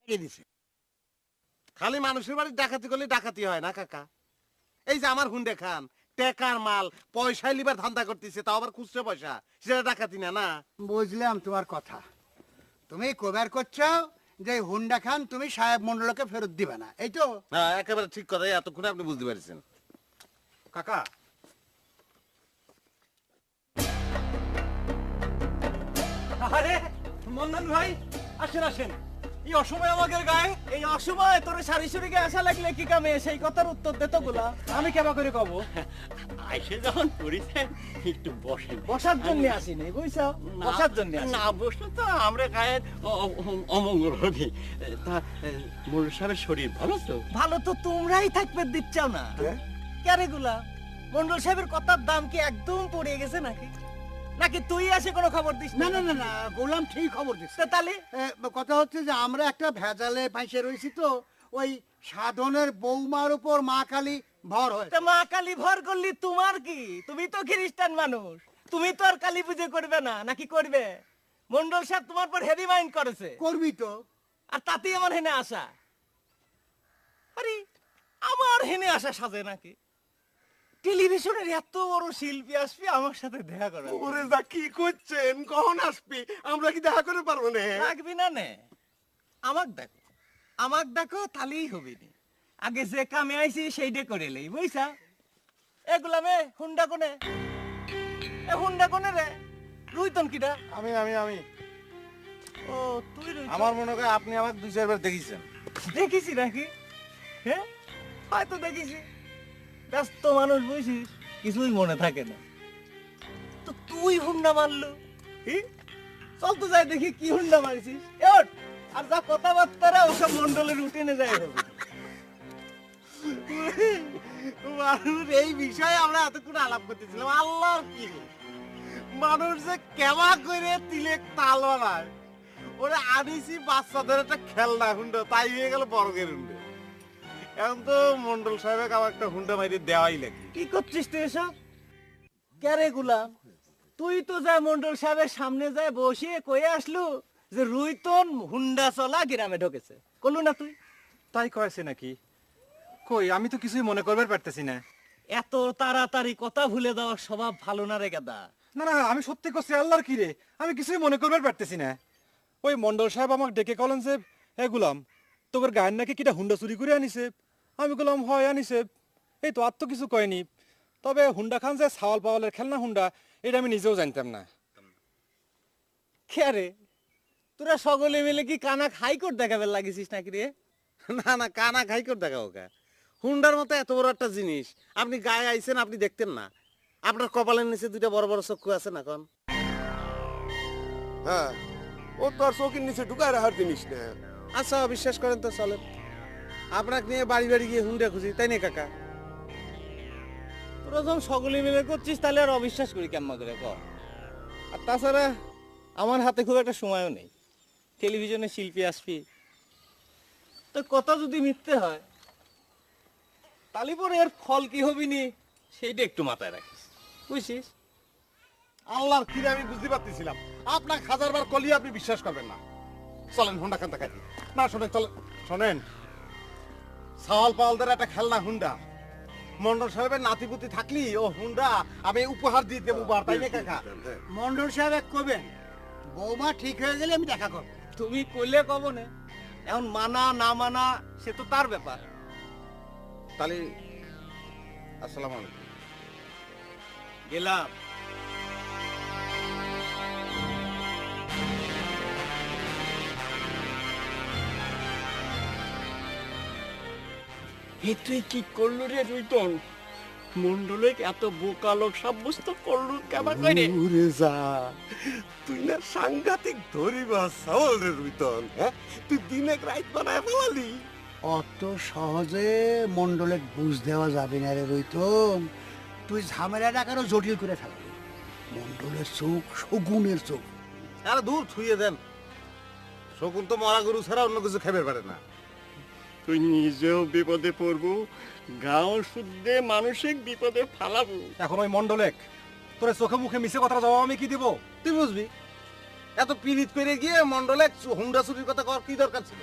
কে দিছে? খালি মানুষের বাড়ি ডাকাতি করলে ডাকাতি হয় না কাকা। এই যে আমার হুন্ডে খান টেকার মাল পয়সা লিবার ধান্দা করতেছে, তাও আবার খুচরো পয়সা, সেটা ডাকাতি না? না বুঝলাম তোমার কথা। তুমি কবার করছো যে হুন্ডা খান তুমি সাহেব মন্ডলকে ফেরত দিবে না, এই তো? হ্যাঁ, একেবারে ঠিক কথা, এতক্ষণে আপনি বুঝতে পারছেন। কাকা, আরে মন্দান ভাই, আসেন আসেন। এই অসময় আমাদের গায়ে, এই অসময় তোর সারি সুরিকে আসা লাগলে কি কামে, সেই কথার উত্তর দে তো গুলা। আমি কেবা করে কব? আইসে যখন পড়িছেন একটু বসেন। বসার জন্য আসিনি, বুঝছো? বসার জন্য না বসলে তো আমরা গায়ের অমঙ্গল হবে। তা মোল্লা সাহেবের শরীর ভালো তো? ভালো তো তোমরাই থাকবে দিচ্ছাও না কেন গুলা? মন্ডল সাহেবের কথার দাম কি একদম পড়ে গেছে নাকি? নাকি তুই আসে কোনো খবর দিস না না না না, গোলাম ঠিক খবর দিচ্ছে। তাহলে কথা হচ্ছে যে আমরা একটা ভেজালে ফাঁসে রয়েছি, তো ওই সাধনের বৌমার উপর মা কালী ভর হয়। তা মা কালী ভর করলি তোমার কি? তুমি তো খ্রিস্টান মানুষ, তুমি তো আর কালী পুজো করবে না নাকি করবে? মন্ডল সাহেব তোমার পর হেভি মাইন্ড করেছে, করবি তো। আর তাতেই আমার হেনে আসা। আরে আমার হেনে আসা সাজে নাকি? টেলিভিশনের এত বড় শিল্পী আসবি আমার সাথে দেখা করে? ওরে যা কি করছেন, কখন আসবি? আমরা কি দেখা করে পারবো না? রাখবি না নে? আমাক দেখো তাহলেই হবি নি। আগে যে কামে আইছি সেইটা করে লই, বুঝছা? এগুলা মে হুন্ডা কোনে? এ হুন্ডা কোনে রে? রুইতন কিডা? আমি আমি আমি ও তুই রুইতন। আমার মনে হয় আপনি আমাকে 2-4 বার দেখেছেন। দেখিছি নাকি? হ্যাঁ হয়তো দেখিছি। ব্যস্ত মানুষ বুঝিস, কিছুই মনে থাকে না। তো তুই হুন্ডা মারলো, চল তো যাই দেখি কি হুন্ডা মারিছিস। ওঠ, আর যা কথাবার্তা ওসব মন্ডলের রুটিনে যাই হবে। মানুষ এই বিষয়ে আমরা এতক্ষণ আলাপ করতেছিলাম। আল্লাহর কি রে, মানুষ যে কেমা করে তিলে তাল বানায়। ওরা আনিছি বাচ্চাদের একটা খেলনা হুন্ডা, তাই হয়ে গেল বড়দের হুন্ডা। এখন তো মন্ডল সাহেব আমার একটা হুন্ডা মাইরে দেওয়াই লাগে। কি করছিস তুই এসব? ক্যারে গুলাম, তুই তো যায় মন্ডল সাহেবের সামনে যায় বসে কয়ে আসলু যে রুইতন হুন্ডা চলা গ্রামে ঢোকেছে, করলু না তুই? তাই কয়েছে নাকি? কই, আমি তো কিছুই মনে করবার পারতেছি না। এত তাড়াতাড়ি কথা ভুলে যাওয়ার স্বভাব ভালো না রে গাদা। না না, আমি সত্যি করছি, আল্লাহর কি রে, আমি কিছুই মনে করবার পারতেছি না। ওই মন্ডল সাহেব আমাকে ডেকে কলেন যে, এ গুলাম, তোর গায়ের নাকি কিটা হুন্ডা চুরি করে আনিছে। আমি বললাম হয় আনিছে। এই তো আর তো কিছু কয়নি। তবে হুন্ডা খান যে ছাওয়াল পাওয়ালের খেলনা হুন্ডা, এটা আমি নিজেও জানতাম না। ক্যারে তোরা সকলে মিলে কি কানা হাইকোর্ট দেখাবে লাগিছিস নাকি রে? না না, কানা খাই করে দেখা ওকে। হুন্ডার মতো এত বড় একটা জিনিস আপনি গায়ে আইছেন, আপনি দেখতেন না? আপনার কপালের নিচে 2টা বড় বড় চক্ষু আছে না? কোন? হ্যাঁ, ও তো আর চৌকির নিচে ঢুকায় রাখার জিনিস না। আচ্ছা বিশ্বাস করেন তো চলেন, আপনাকে নিয়ে বাড়ি বাড়ি গিয়ে হুন্ডা খুঁজি, তাই না কাকা? তোরা যখন সকলে মিলে করছিস তাহলে আর অবিশ্বাস করি কেমন করে ক? আর তাছাড়া আমার হাতে খুব একটা সময়ও নেই, টেলিভিশনে শিল্পী আসবি, তো কথা যদি মিথ্যে হয় তাহলে পরে এর ফল কি হবি নি সেইটা একটু মাথায় রাখিস, বুঝছিস? আল্লাহর কি আমি বুঝতে পারতেছিলাম, আপনাকে 1000বার কলি আপনি বিশ্বাস করবেন না। চলেন হুন্ডা খান দেখাই। না শোনেন, চলেন শোনেন, সাওয়াল পাওয়ালদের একটা খেলনা হুন্ডা, মন্ডল সাহেবের নাতিপুতি থাকলি ও হুন্ডা আমি উপহার দিয়ে দেবো, তাই না কাকা? মন্ডল সাহেব কবেন বৌমা ঠিক হয়ে গেলে আমি দেখা করবো। তুমি কইলে কব না, এখন মানা না মানা সে তো তার ব্যাপার। তাহলে আসসালামু আলাইকুম। গেলাম। এ তুই কি করলু রে রুইতন? মন্ডলে এত বোকা লোক সাব্যস্ত করলু কেমন করে? উরে যা, তুই না সাংঘাতিক ধরিবা সাওল রে রুইতন। হ্যাঁ, তুই দিনে রাত বানায় ফেলালি। অত সহজে মন্ডলে বুঝ দেওয়া যাবে না রে রইতন, তুই ঝামেলাটা আরো জটিল করে ফেলবি। মন্ডলের চোখ শগুনের চোখ। আরে দূর ছুঁয়ে দেন, শকুন তো মরা গরু ছাড়া অন্য কিছু খাইতে পারে না। তুই নিজেও বিপদে পড়বো, গাঁও শুদ্ধে মানসিক বিপদে ফালাবো। এখন ওই মন্ডলেক তোর চোখে মুখে মিশে কথা জবাব আমি কি দিব? তুই বুঝবি, এত পিরিত করে গিয়ে মন্ডলে হুন্ডা চুরির কথা কর কি দরকার ছিল?